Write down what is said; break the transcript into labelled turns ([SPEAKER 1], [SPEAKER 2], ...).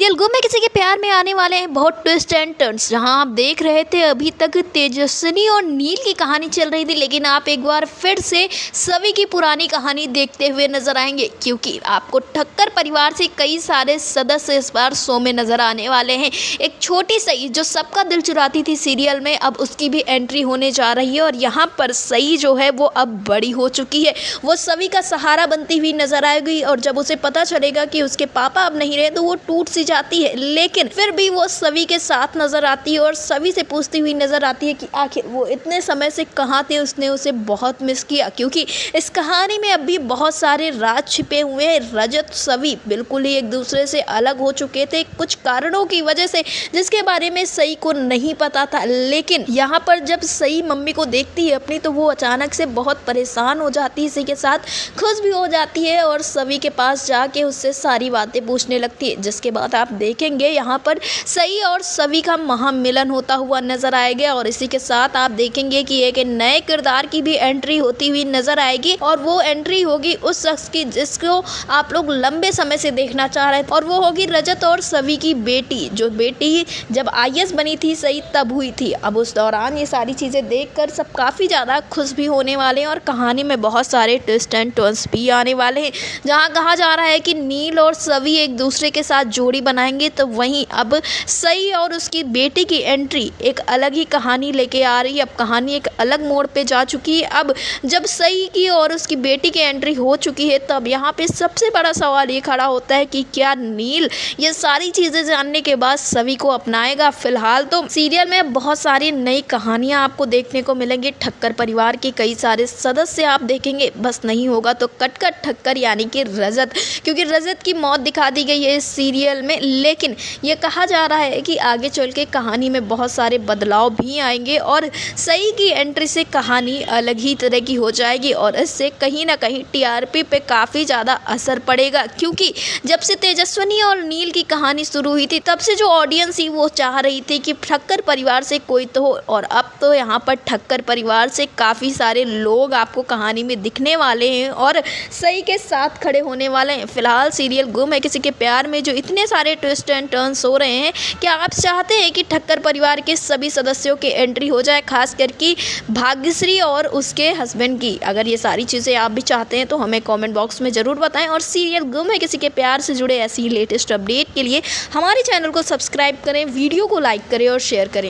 [SPEAKER 1] Serial गुम है किसी के प्यार में आने वाले हैं बहुत ट्विस्ट एंड टर्न्स। जहां आप देख रहे थे अभी तक तेजस्विनी और नील की कहानी चल रही थी, लेकिन आप एक बार फिर से सभी की पुरानी कहानी देखते हुए नजर आएंगे, क्योंकि आपको ठक्कर परिवार से कई सारे सदस्य इस बार शो में नजर आने वाले हैं। एक छोटी सई जो सबका दिल चुराती थी सीरियल में, अब उसकी भी एंट्री होने जा रही है और यहाँ पर सई जो है वो अब बड़ी हो चुकी है। वो सभी का सहारा बनती हुई नजर आएगी और जब उसे पता चलेगा कि उसके पापा अब नहीं रहे तो वो टूट सी जाती है, लेकिन फिर भी वो सभी के साथ नजर आती है और सभी से पूछती हुई नजर आती है कि आखिर वो इतने समय से कहाँ थे। उसने उसे बहुत मिस किया, क्योंकि इस कहानी में अभी बहुत सारे राज छिपे हुए हैं। रजत सभी बिल्कुल ही एक दूसरे से अलग हो चुके थे कुछ कारणों की वजह से, जिसके बारे में सई को नहीं पता था। लेकिन यहाँ पर जब सई मम्मी को देखती है अपनी, तो वो अचानक से बहुत परेशान हो जाती है, इसी के साथ खुश भी हो जाती है और सभी के पास जाके उससे सारी बातें पूछने लगती है। जिसके बाद आप देखेंगे यहाँ पर सई और सभी का महामिलन होता हुआ नजर आएगा और इसी के साथ आप देखेंगे कि एक नए किरदार की भी एंट्री होती हुई नजर आएगी और वो एंट्री होगी उस शख्स की जिसको आप लोग लंबे समय से देखना चाह रहे थे, और वो होगी रजत और सभी की बेटी। जो बेटी जब आईएएस बनी थी सई तब हुई थी। अब उस दौरान ये सारी चीजें देखकर सब काफी ज्यादा खुश भी होने वाले हैं और कहानी में बहुत सारे ट्विस्ट एंड टर्न्स भी आने वाले हैं। जहाँ कहा जा रहा है कि नील और सभी एक दूसरे के साथ जोड़ी बनाएंगे, तो वहीं अब सई और उसकी बेटी की एंट्री एक अलग ही कहानी लेके आ रही है। अब कहानी एक अलग मोड़ पे जा चुकी है। अब जब सई की और उसकी बेटी की एंट्री हो चुकी है, तब यहाँ पे सबसे बड़ा सवाल ये खड़ा होता है कि क्या नील ये सारी चीजें जानने के बाद सभी को अपनाएगा। फिलहाल तो सीरियल में बहुत सारी नई कहानियां आपको देखने को मिलेंगी। ठक्कर परिवार के कई सारे सदस्य आप देखेंगे, बस नहीं होगा तो कटकट ठक्कर यानी कि रजत, क्योंकि रजत की मौत दिखा दी गई है इस सीरियल में। लेकिन ये कहा जा रहा है कि आगे चल के कहानी में बहुत सारे बदलाव भी आएंगे और सई की एंट्री से कहानी अलग ही तरह की हो जाएगी और इससे कहीं ना कहीं टीआरपी पे काफ़ी ज़्यादा असर पड़ेगा, क्योंकि जब से तेजस्विनी और नील की कहानी शुरू हुई थी तब से जो ऑडियंस ही वो चाह रही थी कि ठक्कर परिवार से कोई तो हो, और अब तो यहाँ पर ठक्कर परिवार से काफ़ी सारे लोग आपको कहानी में दिखने वाले हैं और सई के साथ खड़े होने वाले हैं। फिलहाल सीरियल गुम है किसी के प्यार में जो इतने सारे ट्विस्ट एंड टर्न्स हो रहे हैं, क्या आप चाहते हैं कि ठक्कर परिवार के सभी सदस्यों की एंट्री हो जाए, खास करके भाग्यश्री और उसके हस्बैंड की? अगर ये सारी चीज़ें आप भी चाहते हैं तो हमें कमेंट बॉक्स में ज़रूर बताएं और सीरियल गुम है किसी के प्यार से जुड़े ऐसी लेटेस्ट अपडेट के लिए हमारे चैनल को सब्सक्राइब करें, वीडियो को लाइक करें और शेयर करें।